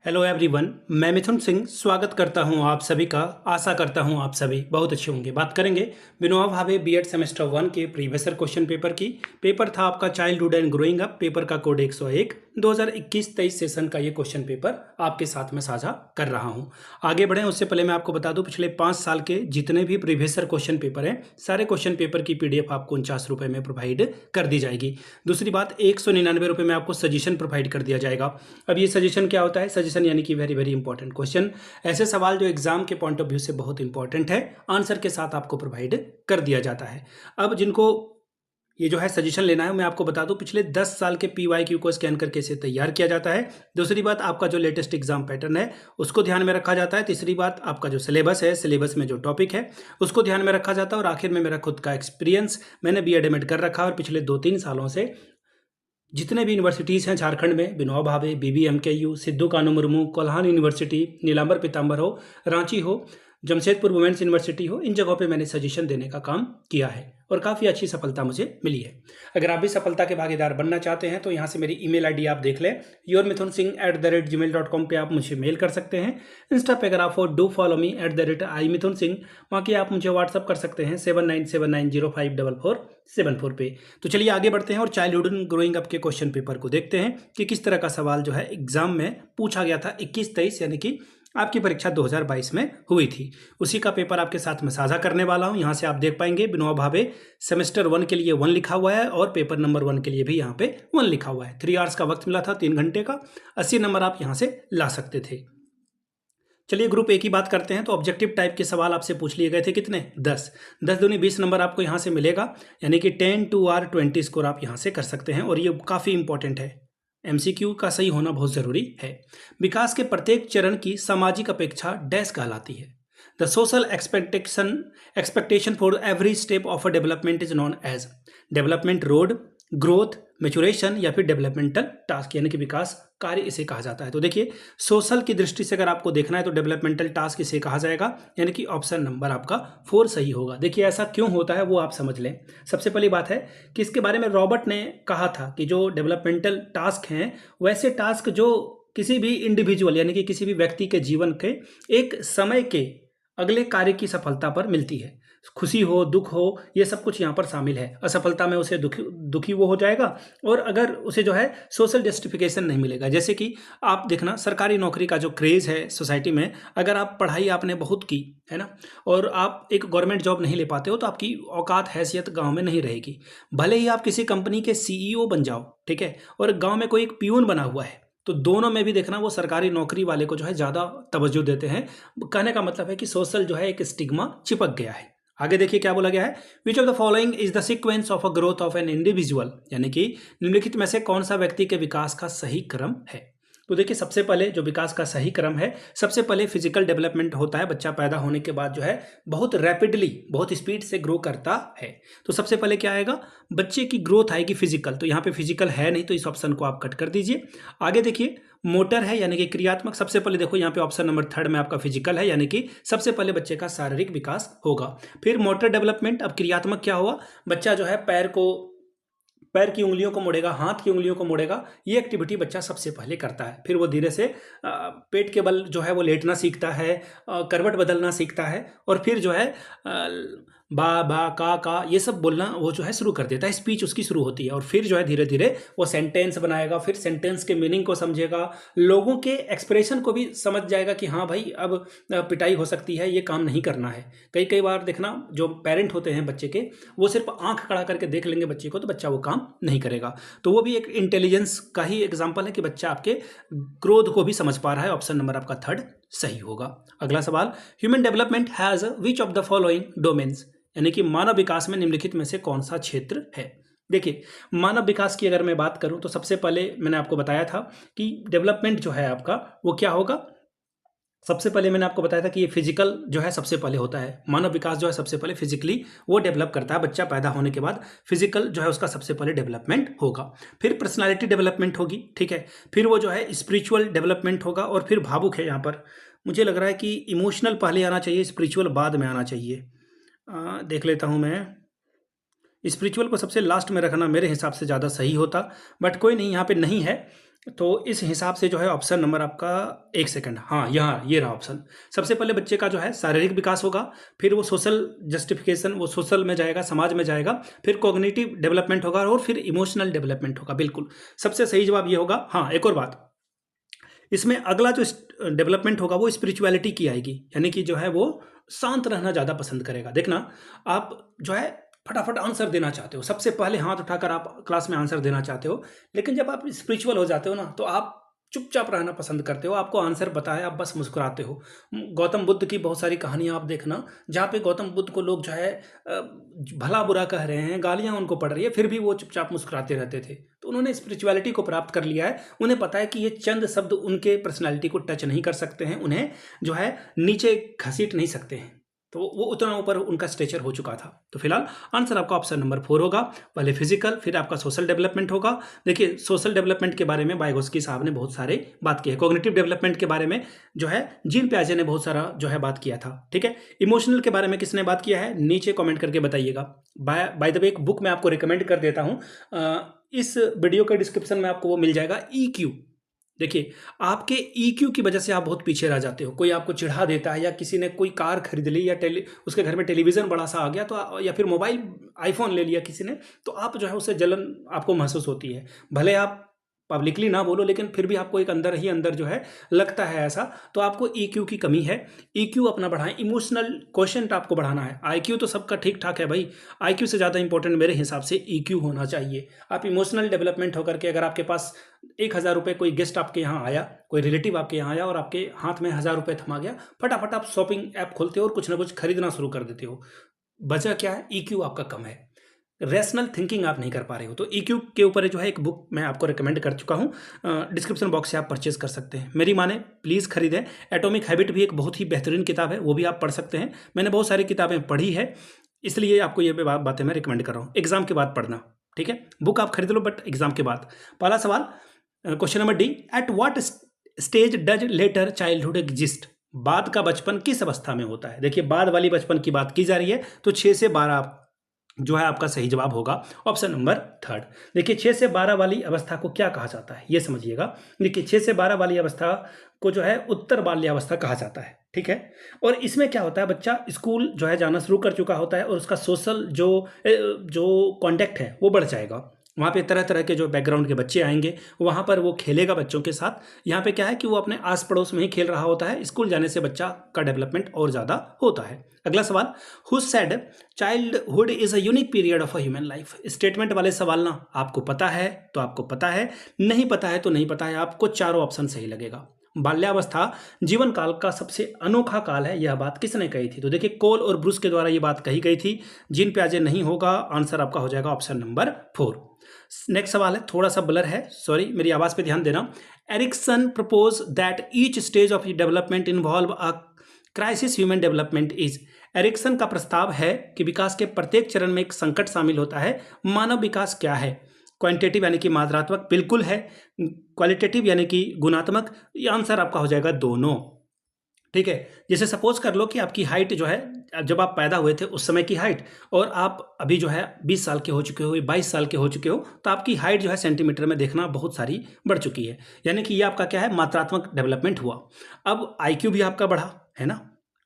Hello everyone, मैं मिथुन सिंह स्वागत करता हूं आप सभी का। आशा करता हूं आप सभी बहुत अच्छे होंगे। बात करेंगे विनोबा भावे बीएड सेमेस्टर 1 के प्रीवियस ईयर क्वेश्चन पेपर की। पेपर था आपका childhood and growing up. Paper का कोड 101। 2021-23 सेशन का ये क्वेश्चन पेपर आपके साथ में साझा कर रहा हूं। आगे बढ़ें उससे पहले मैं आपको बता दूं, पिछले 5 साल के जितने भी प्रीवियस ईयर क्वेश्चन पेपर हैं, सारे क्वेश्चन पेपर की पीडीएफ आपको 49 रुपये में प्रोवाइड कर दी जाएगी। दूसरी बात, 199 रुपये में आपको सजेशन प्रोवाइड कर दिया जाएगा। अब ये सजेशन क्या होता है? सजेशन यानी कि वेरी वेरी इंपॉर्टेंट क्वेश्चन, ऐसे सवाल जो एग्जाम के पॉइंट ऑफ व्यू से बहुत इंपॉर्टेंट है, आंसर के साथ आपको प्रोवाइड कर दिया जाता है। अब जिनको ये जो है सजेशन लेना है, मैं आपको बता दूं पिछले 10 साल के PYQ को स्कैन करके इसे तैयार किया जाता है। दूसरी बात, आपका जो लेटेस्ट एग्जाम पैटर्न है उसको ध्यान में रखा जाता है। तीसरी बात, आपका जो सिलेबस है, सिलेबस में जो टॉपिक है उसको ध्यान में रखा जाता है। और आखिर में मेरा खुद का एक्सपीरियंस, मैंने BEd एमएड कर रखा है और पिछले 2-3 सालों से जितने भी यूनिवर्सिटीज़ हैं झारखंड में, विनोबा भावे, BBMKU, सिद्धू कानू मुर्मू, कोल्हान यूनिवर्सिटी, नीलांबर पीताम्बर हो, रांची हो, जमशेदपुर वुमेन्स यूनिवर्सिटी हो, इन जगहों पे मैंने सजेशन देने का काम किया है और काफ़ी अच्छी सफलता मुझे मिली है। अगर आप भी सफलता के भागीदार बनना चाहते हैं तो यहाँ से मेरी ईमेल आईडी आप देख लें, yourmithunsingh@gmail.com पे आप मुझे मेल कर सकते हैं। इंस्टा पे अगर आप डू फॉलो मी @imithunsingh, वहाँ की आप मुझे व्हाट्सअप कर सकते हैं 7979054474 पे। तो चलिए आगे बढ़ते हैं और चाइल्डहुड एंड ग्रोइंग अप के क्वेश्चन पेपर को देखते हैं कि किस तरह का सवाल जो है एग्जाम में पूछा गया था 21-23, यानी कि आपकी परीक्षा 2022 में हुई थी। उसी का पेपर आपके साथ में साझा करने वाला हूं। यहाँ से आप देख पाएंगे विनोबा भावे सेमेस्टर 1 के लिए 1 लिखा हुआ है और पेपर नंबर 1 के लिए भी यहाँ पे 1 लिखा हुआ है। 3 आवर्स का वक्त मिला था, 3 घंटे का। 80 नंबर आप यहाँ से ला सकते थे। चलिए ग्रुप ए की बात करते हैं। तो ऑब्जेक्टिव टाइप के सवाल आपसे पूछ लिए गए थे, कितने? 10 दूनी 20 नंबर आपको यहाँ से मिलेगा, यानी कि 10 2 R 20 स्कोर आप यहाँ से कर सकते हैं। और ये काफ़ी इंपॉर्टेंट है, MCQ का सही होना बहुत जरूरी है। विकास के प्रत्येक चरण की सामाजिक अपेक्षा डैश कहलाती है। The social expectation for every step of a development is known as development road, growth, maturation या फिर डेवलपमेंटल टास्क, यानी कि विकास कार्य इसे कहा जाता है। तो देखिए, सोशल की दृष्टि से अगर आपको देखना है तो डेवलपमेंटल टास्क इसे कहा जाएगा, यानी कि ऑप्शन नंबर आपका 4 सही होगा। देखिए ऐसा क्यों होता है वो आप समझ लें। सबसे पहली बात है कि इसके बारे में रॉबर्ट ने कहा था कि जो डेवलपमेंटल टास्क हैं वैसे टास्क जो किसी भी इंडिविजुअल यानी कि किसी भी व्यक्ति के जीवन के एक समय के अगले कार्य की सफलता पर मिलती है। खुशी हो, दुख हो, ये सब कुछ यहाँ पर शामिल है। असफलता में उसे दुखी वो हो जाएगा, और अगर उसे जो है सोशल जस्टिफिकेशन नहीं मिलेगा। जैसे कि आप देखना, सरकारी नौकरी का जो क्रेज़ है सोसाइटी में, अगर आप पढ़ाई आपने बहुत की है ना, और आप एक गवर्नमेंट जॉब नहीं ले पाते हो तो आपकी औकात हैसियत गाँव में नहीं रहेगी। भले ही आप किसी कंपनी के CEO बन जाओ, ठीक है, और गाँव में कोई एक पियून बना हुआ है, तो दोनों में भी देखना वो सरकारी नौकरी वाले को जो है ज़्यादा तवज्जो देते हैं। कहने का मतलब है कि सोशल जो है एक स्टिग्मा चिपक गया है। आगे देखिए क्या बोला गया है, which of the following is the sequence of a growth of an individual, यानी कि निम्नलिखित में से कौन सा व्यक्ति के विकास का सही क्रम है। तो देखिए सबसे पहले जो विकास का सही क्रम है, सबसे पहले फिजिकल डेवलपमेंट होता है। बच्चा पैदा होने के बाद जो है बहुत रैपिडली, बहुत स्पीड से ग्रो करता है। तो सबसे पहले क्या आएगा, बच्चे की ग्रोथ आएगी फिजिकल। तो यहाँ पे फिजिकल है नहीं, तो इस ऑप्शन को आप कट कर दीजिए। आगे देखिए, मोटर है यानी कि क्रियात्मक। सबसे पहले देखो यहाँ पे ऑप्शन नंबर 3 में आपका फिजिकल है, यानी कि सबसे पहले बच्चे का शारीरिक विकास होगा। फिर मोटर डेवलपमेंट। अब क्रियात्मक क्या हुआ, बच्चा जो है पैर की उंगलियों को मोड़ेगा, हाथ की उंगलियों को मोड़ेगा। ये एक्टिविटी बच्चा सबसे पहले करता है। फिर वो धीरे से पेट के बल जो है वो लेटना सीखता है, करवट बदलना सीखता है, और फिर जो है बा बा का ये सब बोलना वो जो है शुरू कर देता है। स्पीच उसकी शुरू होती है, और फिर जो है धीरे धीरे वो सेंटेंस बनाएगा, फिर सेंटेंस के मीनिंग को समझेगा, लोगों के एक्सप्रेशन को भी समझ जाएगा कि हाँ भाई अब पिटाई हो सकती है, ये काम नहीं करना है। कई बार देखना, जो पेरेंट होते हैं बच्चे के, वो सिर्फ आंख खड़ा करके देख लेंगे बच्चे को, तो बच्चा वो काम नहीं करेगा। तो वो भी एक इंटेलिजेंस का ही एग्जाम्पल है कि बच्चा आपके क्रोध को भी समझ पा रहा है। ऑप्शन नंबर आपका 3 सही होगा। अगला सवाल, human development has which of the following domains, यानी कि मानव विकास में निम्नलिखित में से कौन सा क्षेत्र है। देखिए, मानव विकास की अगर मैं बात करूं तो सबसे पहले मैंने आपको बताया था कि डेवलपमेंट जो है आपका वो क्या होगा। सबसे पहले मैंने आपको बताया था कि ये फिजिकल जो है सबसे पहले होता है। मानव विकास जो है सबसे पहले फिजिकली वो डेवलप करता है। बच्चा पैदा होने के बाद फिजिकल जो है उसका सबसे पहले डेवलपमेंट होगा। फिर पर्सनालिटी डेवलपमेंट होगी, ठीक है। फिर वो जो है स्पिरिचुअल डेवलपमेंट होगा, और फिर भावुक है। यहाँ पर मुझे लग रहा है कि इमोशनल पहले आना चाहिए, स्पिरिचुअल बाद में आना चाहिए। देख लेता हूँ मैं, स्पिरिचुअल को सबसे लास्ट में रखना मेरे हिसाब से ज़्यादा सही होता, बट कोई नहीं, यहाँ पे नहीं है। तो इस हिसाब से जो है ऑप्शन नंबर आपका, एक सेकंड, हाँ यहाँ ये रहा ऑप्शन। सबसे पहले बच्चे का जो है शारीरिक विकास होगा, फिर वो सोशल जस्टिफिकेशन, वो सोशल में जाएगा, समाज में जाएगा, फिर कॉग्निटिव डेवलपमेंट होगा और फिर इमोशनल डेवलपमेंट होगा। बिल्कुल सबसे सही जवाब ये होगा। हाँ एक और बात, इसमें अगला जो डेवलपमेंट होगा वो स्पिरिचुअलिटी की आएगी, यानी कि जो है वो शांत रहना ज़्यादा पसंद करेगा। देखना आप जो है फटाफट आंसर देना चाहते हो, सबसे पहले हाथ उठाकर आप क्लास में आंसर देना चाहते हो, लेकिन जब आप स्पिरिचुअल हो जाते हो ना तो आप चुपचाप रहना पसंद करते हो। आपको आंसर पता है, आप बस मुस्कुराते हो। गौतम बुद्ध की बहुत सारी कहानियां आप देखना, जहाँ पे गौतम बुद्ध को लोग जो है भला बुरा कह रहे हैं, गालियां उनको पड़ रही है, फिर भी वो चुपचाप मुस्कुराते रहते थे। तो उन्होंने स्पिरिचुअलिटी को प्राप्त कर लिया है। उन्हें पता है कि ये चंद शब्द उनके पर्सनैलिटी को टच नहीं कर सकते हैं, उन्हें जो है नीचे घसीट नहीं सकते हैं। तो वो उतना ऊपर उनका स्टेचर हो चुका था। तो फिलहाल आंसर आपका ऑप्शन नंबर 4 होगा। पहले फिजिकल, फिर आपका सोशल डेवलपमेंट होगा। देखिए सोशल डेवलपमेंट के बारे में वाइगोस्की साहब ने बहुत सारे बात की है। कॉग्निटिव डेवलपमेंट के बारे में जो है जीन पियाजे ने बहुत सारा जो है बात किया था। ठीक है, इमोशनल के बारे में किसने बात किया है, नीचे कॉमेंट करके बताइएगा। बाय द वे एक बुक मैं आपको रिकमेंड कर देता हूँ, इस वीडियो के डिस्क्रिप्शन में आपको वो मिल जाएगा, EQ। देखिए आपके EQ की वजह से आप बहुत पीछे रह जाते हो। कोई आपको चिढ़ा देता है, या किसी ने कोई कार खरीद ली, या उसके घर में टेलीविज़न बड़ा सा आ गया, तो या फिर मोबाइल आईफोन ले लिया किसी ने, तो आप जो है उससे जलन आपको महसूस होती है। भले आप पब्लिकली ना बोलो, लेकिन फिर भी आपको एक अंदर ही अंदर जो है लगता है ऐसा। तो आपको EQ की कमी है, EQ अपना बढ़ाएं। इमोशनल क्वेश्चन आपको बढ़ाना है। IQ तो सबका ठीक ठाक है भाई, IQ से ज़्यादा इंपॉर्टेंट मेरे हिसाब से EQ होना चाहिए। आप इमोशनल डेवलपमेंट होकर के, अगर आपके पास 1,000 रुपये, कोई गेस्ट आपके यहाँ आया, कोई रिलेटिव आपके यहाँ आया और आपके हाथ में 1,000 रुपये थमा गया, फटाफट आप शॉपिंग ऐप खोलते हो और कुछ ना कुछ खरीदना शुरू कर देते हो। वजह क्या है, EQ आपका कम है, रैशनल थिंकिंग आप नहीं कर पा रहे हो। तो EQ के ऊपर जो है एक बुक मैं आपको रिकमेंड कर चुका हूँ, डिस्क्रिप्शन बॉक्स से आप परचेज कर सकते हैं। मेरी माने प्लीज़ खरीदें। एटॉमिक हैबिट भी एक बहुत ही बेहतरीन किताब है, वो भी आप पढ़ सकते हैं। मैंने बहुत सारी किताबें पढ़ी है, इसलिए आपको ये बातें मैं रिकमेंड कर रहा हूँ। एग्जाम के बाद पढ़ना, ठीक है, बुक आप खरीद लो बट एग्जाम के बाद। पहला सवाल, question number D, at what stage does letter childhood exist. बाद का बचपन किस अवस्था में होता है। देखिए बाद वाली बचपन की बात की जा रही है, तो 6 से 12 जो है आपका सही जवाब होगा ऑप्शन नंबर 3। देखिए 6 से 12 वाली अवस्था को क्या कहा जाता है, ये समझिएगा। देखिए 6 से 12 वाली अवस्था को जो है उत्तर बाल्यावस्था कहा जाता है, ठीक है। और इसमें क्या होता है, बच्चा स्कूल जो है जाना शुरू कर चुका होता है और उसका सोशल जो कॉन्टैक्ट है वो बढ़ जाएगा। वहाँ पे तरह तरह के जो बैकग्राउंड के बच्चे आएंगे, वहाँ पर वो खेलेगा बच्चों के साथ। यहाँ पे क्या है कि वो अपने आस पड़ोस में ही खेल रहा होता है। स्कूल जाने से बच्चा का डेवलपमेंट और ज़्यादा होता है। अगला सवाल, who said childhood is a unique period of a human life. Statement वाले सवाल ना आपको पता है तो आपको पता है, नहीं पता है तो नहीं पता है। आपको चारों ऑप्शन सही लगेगा। बाल्यावस्था जीवन काल का सबसे अनोखा काल है, यह बात किसने कही थी। तो देखिए कोल और ब्रूस के द्वारा यह बात कही गई थी। जीन पियाजे नहीं होगा, आंसर आपका हो जाएगा ऑप्शन नंबर 4। नेक्स्ट सवाल है, थोड़ा सा ब्लर है, सॉरी, मेरी आवाज़ पे ध्यान देना। Erikson propose that each stage of development involve a crisis human development is. Erikson का प्रस्ताव है कि विकास के प्रत्येक चरण में एक संकट शामिल होता है। मानव विकास क्या है, क्वांटिटेटिव यानी कि मात्रात्मक, बिल्कुल है। क्वालिटेटिव यानी कि गुणात्मक, ये आंसर आपका हो जाएगा दोनों, ठीक है। जैसे सपोज कर लो कि आपकी हाइट जो है, जब आप पैदा हुए थे उस समय की हाइट, और आप अभी जो है 20 साल के हो चुके हो, 22 साल के हो चुके हो, तो आपकी हाइट जो है सेंटीमीटर में देखना बहुत सारी बढ़ चुकी है। यानी कि ये आपका क्या है, मात्रात्मक डेवलपमेंट हुआ। अब IQ भी आपका बढ़ा, है ना।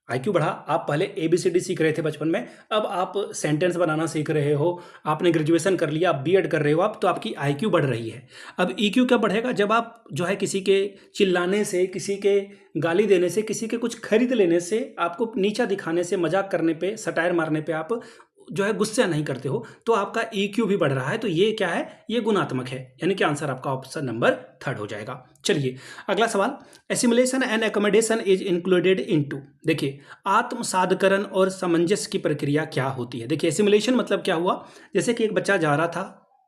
IQ बढ़ा, आप पहले ABCD सीख रहे थे बचपन में, अब आप सेंटेंस बनाना सीख रहे हो, आपने ग्रेजुएशन कर लिया, आप B.Ed कर रहे हो, आप तो आपकी IQ बढ़ रही है। अब EQ कब बढ़ेगा, जब आप जो है किसी के चिल्लाने से, किसी के गाली देने से, किसी के कुछ खरीद लेने से, आपको नीचा दिखाने से, मजाक करने पे, सटायर मारने पे आप जो है गुस्सा नहीं करते हो, तो आपका EQ भी बढ़ रहा है। तो ये क्या है, ये गुणात्मक है, यानी कि आंसर आपका ऑप्शन नंबर 3 हो जाएगा। चलिए अगला सवाल, assimilation and accommodation is included into. देखिए आत्मसादकरण और सामंजस्य की प्रक्रिया क्या होती है। देखिए एसिमुलेशन मतलब क्या हुआ, जैसे कि एक बच्चा जा रहा था,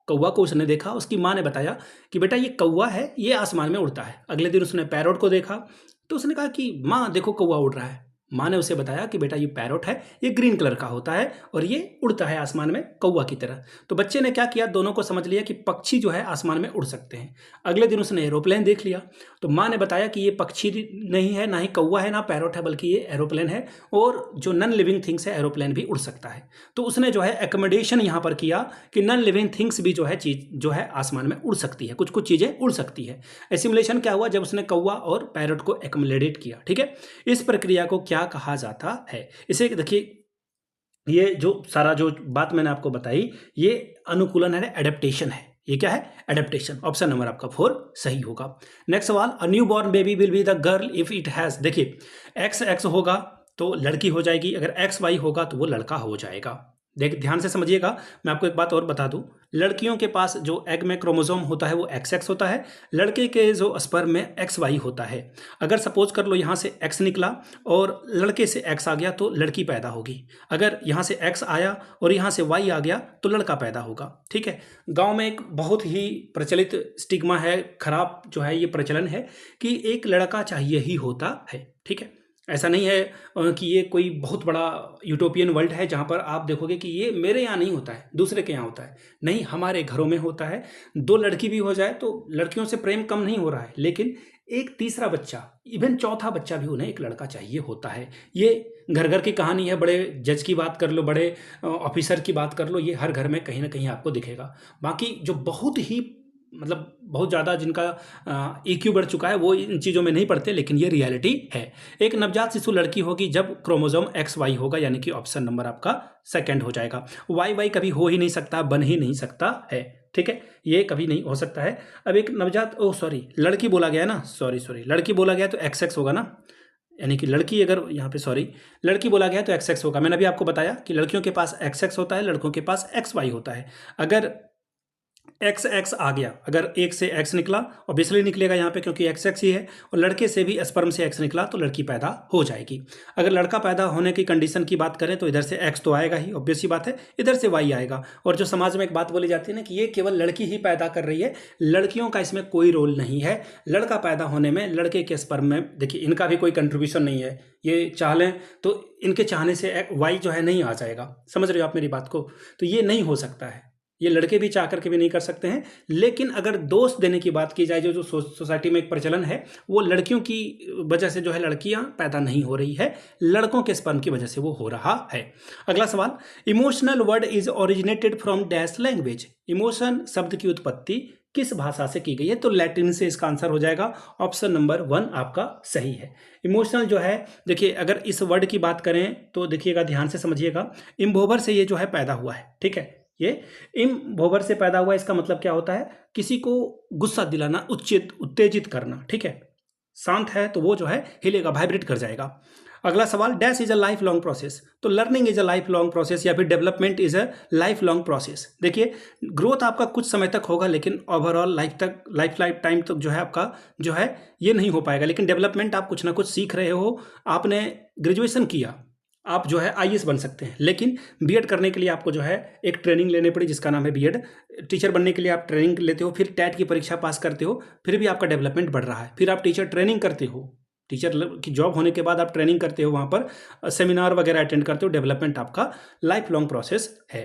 कौवा को उसने देखा, उसकी माँ ने बताया कि बेटा ये कौवा है, ये आसमान में उड़ता है। अगले दिन उसने पैरोट को देखा, तो उसने कहा कि माँ देखो कौवा उड़ रहा है। माँ ने उसे बताया कि बेटा ये पैरोट है, ये ग्रीन कलर का होता है और ये उड़ता है आसमान में कौवा की तरह। तो बच्चे ने क्या किया, दोनों को समझ लिया कि पक्षी जो है आसमान में उड़ सकते हैं। अगले दिन उसने एरोप्लेन देख लिया, तो माँ ने बताया कि ये पक्षी नहीं है, ना ही कौवा है, ना पैरोट है, बल्कि ये एरोप्लेन है और जो नॉन लिविंग थिंग्स है एरोप्लेन भी उड़ सकता है। तो उसने जो है एकोमोडेशन यहाँ पर किया कि नॉन लिविंग थिंग्स भी जो है चीज जो है आसमान में उड़ सकती है, कुछ कुछ चीज़ें उड़ सकती है। एसिमुलेशन क्या हुआ, जब उसने कौवा और पैरोट को एकोमोडेट किया। ठीक है, इस प्रक्रिया को क्या कहा जाता है? इसे देखिए, ये जो सारा जो बात मैंने आपको बताई ये अनुकूलन है, एडेप्टेशन है। ये क्या है? एडेप्टेशन। ऑप्शन नंबर आपका 4 सही होगा। नेक्स्ट सवाल, a new born baby will be the girl if it has, देखिए एक्स एक्स होगा तो लड़की हो जाएगी, अगर एक्स वाई होगा तो वो लड़का हो जाएगा। देख ध्यान से समझिएगा, मैं आपको एक बात और बता दूं, लड़कियों के पास जो एग में क्रोमोसोम होता है वो एक्स एक्स होता है, लड़के के जो स्पर्म में एक्स वाई होता है। अगर सपोज कर लो यहाँ से एक्स निकला और लड़के से एक्स आ गया तो लड़की पैदा होगी, अगर यहाँ से एक्स आया और यहाँ से वाई आ गया तो लड़का पैदा होगा। ठीक है, गांव में एक बहुत ही प्रचलित स्टिग्मा है, खराब जो है ये प्रचलन है कि एक लड़का चाहिए ही होता है। ठीक है, ऐसा नहीं है कि ये कोई बहुत बड़ा यूटोपियन वर्ल्ड है जहाँ पर आप देखोगे कि ये मेरे यहाँ नहीं होता है, दूसरे के यहाँ होता है। नहीं, हमारे घरों में होता है। 2 लड़की भी हो जाए तो लड़कियों से प्रेम कम नहीं हो रहा है, लेकिन एक तीसरा बच्चा, इवन चौथा बच्चा भी उन्हें एक लड़का चाहिए होता है। ये घर घर की कहानी है, बड़े जज की बात कर लो, बड़े ऑफिसर की बात कर लो, ये हर घर में कहीं ना कहीं आपको दिखेगा। बाकी जो बहुत ही मतलब बहुत ज़्यादा जिनका EQ बढ़ चुका है वो इन चीज़ों में नहीं पड़ते, लेकिन ये रियलिटी है। एक नवजात शिशु लड़की होगी जब क्रोमोसोम XY होगा, यानी कि ऑप्शन नंबर आपका सेकंड हो जाएगा। YY कभी हो ही नहीं सकता, बन ही नहीं सकता है। ठीक है, ये कभी नहीं हो सकता है। अब एक नवजात, लड़की बोला गया है ना, सॉरी लड़की बोला गया तो XX होगा ना, यानी कि लड़की, अगर यहाँ पे लड़की बोला गया तो XX होगा। मैंने अभी आपको बताया कि लड़कियों के पास XX होता है, लड़कों के पास XY होता है। अगर एक्स एक्स आ गया, अगर एक से एक्स निकला, ऑब्वियसली निकलेगा यहाँ पे क्योंकि एक्स एक्स ही है, और लड़के से भी स्पर्म से एक्स निकला तो लड़की पैदा हो जाएगी। अगर लड़का पैदा होने की कंडीशन की बात करें तो इधर से एक्स तो आएगा ही, ऑब्वियस सी बात है, इधर से वाई आएगा। और जो समाज में एक बात बोली जाती है ना कि ये केवल लड़की ही पैदा कर रही है, लड़कियों का इसमें कोई रोल नहीं है। लड़का पैदा होने में लड़के के स्पर्म में देखिए इनका भी कोई कंट्रीब्यूशन नहीं है, ये चाह लें तो इनके चाहने से वाई जो है नहीं आ जाएगा। समझ रहे हो आप मेरी बात को? तो ये नहीं हो सकता है, ये लड़के भी चाह करके भी नहीं कर सकते हैं। लेकिन अगर दोष देने की बात की जाए, जो सोसाइटी में एक प्रचलन है, वो लड़कियों की वजह से जो है लड़कियां पैदा नहीं हो रही है, लड़कों के स्पर्म की वजह से वो हो रहा है। अगला सवाल, emotional word is originated from dash language, emotion शब्द की उत्पत्ति किस भाषा से की गई है? तो लैटिन से इसका आंसर हो जाएगा। ऑप्शन नंबर 1 आपका सही है। इमोशनल जो है, देखिए अगर इस वर्ड की बात करें तो देखिएगा, ध्यान से समझिएगा, इम्भोवर से ये जो है पैदा हुआ है। ठीक है, ये इम्भोवर से पैदा हुआ, इसका मतलब क्या होता है? किसी को गुस्सा दिलाना, उत्तेजित करना। ठीक है, शांत है तो वो जो है हिलेगा, वाइब्रेट कर जाएगा। अगला सवाल, dash is a lifelong process, तो learning is a lifelong process या फिर development is a lifelong process. देखिए ग्रोथ आपका कुछ समय तक होगा, लेकिन ओवरऑल लाइफ टाइम तक जो है आपका जो है ये नहीं हो पाएगा। लेकिन डेवलपमेंट, आप कुछ ना कुछ सीख रहे हो, आपने ग्रेजुएशन किया, आप जो है IAS बन सकते हैं, लेकिन बीएड करने के लिए आपको जो है एक ट्रेनिंग लेनी पड़ी जिसका नाम है बीएड। टीचर बनने के लिए आप ट्रेनिंग लेते हो, फिर टेट की परीक्षा पास करते हो, फिर भी आपका डेवलपमेंट बढ़ रहा है। फिर आप टीचर ट्रेनिंग करते हो, टीचर की जॉब होने के बाद आप ट्रेनिंग करते हो, वहाँ पर सेमिनार वगैरह अटेंड करते हो, डेवलपमेंट आपका लाइफ लॉन्ग प्रोसेस है।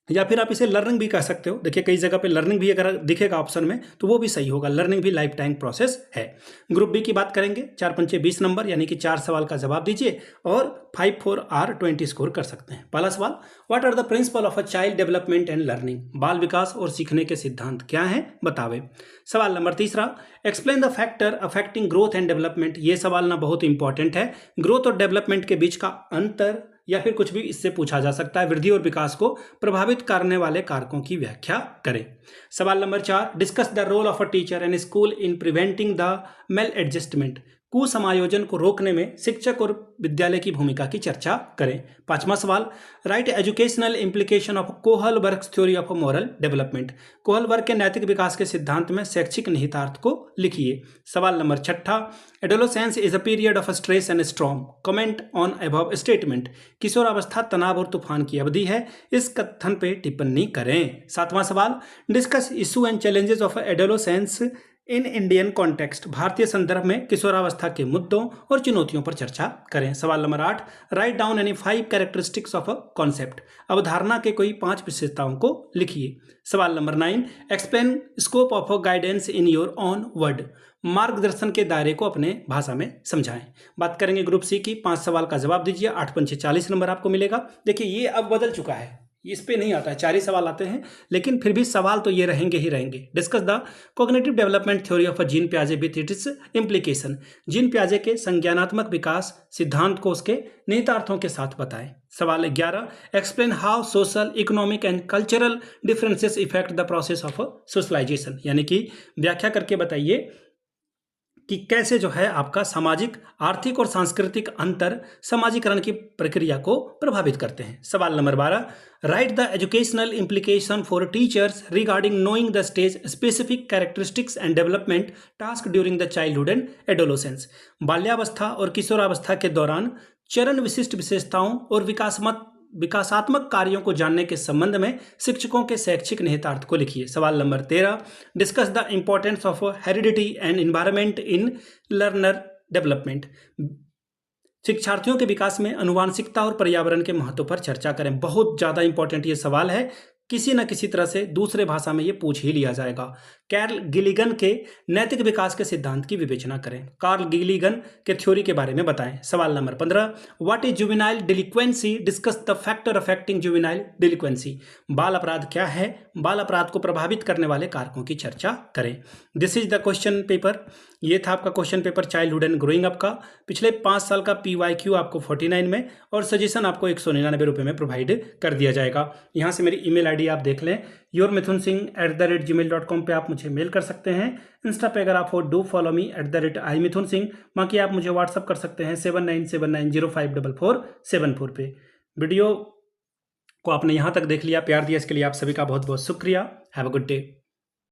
या फिर आप इसे लर्निंग भी कह सकते हो। देखिए कई जगह पे लर्निंग भी अगर दिखेगा ऑप्शन में तो वो भी सही होगा, लर्निंग भी लाइफ टाइम प्रोसेस है। ग्रुप बी की बात करेंगे, 4 पंचे 20 नंबर, यानी कि 4 सवाल का जवाब दीजिए और 5 4 आर 20 स्कोर कर सकते हैं। पहला सवाल, what are the principle of a child development and learning, बाल विकास और सीखने के सिद्धांत क्या हैं बतावे। सवाल नंबर तीसरा, explain the factor affecting growth and development, ये सवाल ना बहुत इंपॉर्टेंट है, ग्रोथ और डेवलपमेंट के बीच का अंतर या फिर कुछ भी इससे पूछा जा सकता है। वृद्धि और विकास को प्रभावित करने वाले कारकों की व्याख्या करें। सवाल number 4, discuss the role of a teacher and school in preventing the maladjustment, कुसमायोजन को रोकने में शिक्षक और विद्यालय की भूमिका की चर्चा करें। 5वां सवाल, right educational implication of Kohlberg theory of moral development, Kohlberg के नैतिक विकास के सिद्धांत में शैक्षिक निहितार्थ को लिखिए। सवाल number 6, adolescence is a period of stress and storm, comment on above statement, किशोरावस्था तनाव और तूफान की अवधि है, इस कथन पे टिप्पणी करें। 7वां सवाल, discuss issue and challenges of adolescence in Indian context, भारतीय संदर्भ में किशोरावस्था के मुद्दों और चुनौतियों पर चर्चा करें। सवाल number 8, write down any 5 characteristics of a concept, अवधारणा के कोई 5 विशेषताओं को लिखिए। सवाल number 9, explain scope of a guidance in your own word, मार्गदर्शन के दायरे को अपने भाषा में समझाएं। बात करेंगे ग्रुप सी की, 5 सवाल का जवाब दीजिए, 8 पंचे 40 नंबर आपको मिलेगा। देखिए ये अब बदल चुका है, इस पे नहीं आता है, 4 ही सवाल आते हैं, लेकिन फिर भी सवाल तो ये रहेंगे ही रहेंगे। Discuss the cognitive development theory of a gene पियाजे with its implication, gene पियाजे के संज्ञानात्मक विकास सिद्धांत को उसके निहितार्थों के साथ बताएं। सवाल 11, explain how social, economic and cultural differences effect the process of socialization, यानी कि व्याख्या करके बताइए कि कैसे जो है आपका सामाजिक, आर्थिक और सांस्कृतिक अंतर समाजीकरण की प्रक्रिया को प्रभावित करते हैं। सवाल number 12, right the educational implication for teachers regarding knowing the stage specific characteristics and development task during the childhood and adolescence, बाल्यावस्था और किशोरावस्था के दौरान चरण विशिष्ट विशेषताओं और विकासात्मक कार्यों को जानने के संबंध में शिक्षकों के शैक्षिक निहितार्थ को लिखिए। सवाल number 13, discuss the importance of heredity and environment in learner development, शिक्षार्थियों के विकास में अनुवांशिकता और पर्यावरण के महत्व पर चर्चा करें। बहुत ज़्यादा इंपॉर्टेंट ये सवाल है, किसी न किसी तरह से दूसरे भाषा में ये पूछ ही लिया जाएगा। कार्ल गिलिगन के नैतिक विकास के सिद्धांत की विवेचना करें। कार्ल गिलिगन के थ्योरी के बारे में बताएं। सवाल number 15, what is juvenile delinquency, discuss the factor affecting juvenile delinquency, बाल अपराध क्या है, बाल अपराध को प्रभावित करने वाले कारकों की चर्चा करें। This is the question paper, ये था आपका question paper childhood and growing up का। पिछले 5 साल का PYQ आपको 49 में और सजेशन आपको 199 रुपये में प्रोवाइड कर दिया जाएगा। यहाँ से मेरी ईमेल आईडी आप देख लें, yourmithunsingh@gmail.com पे आप मुझे मेल कर सकते हैं। इंस्टा पे अगर आप हो डू फॉलो मी @imithunsingh, बाकी आप मुझे व्हाट्सअप कर सकते हैं 7979054474 पे। वीडियो को आपने यहाँ तक देख लिया, प्यार दिया, इसके लिए आप सभी का बहुत बहुत शुक्रिया। Have a good day.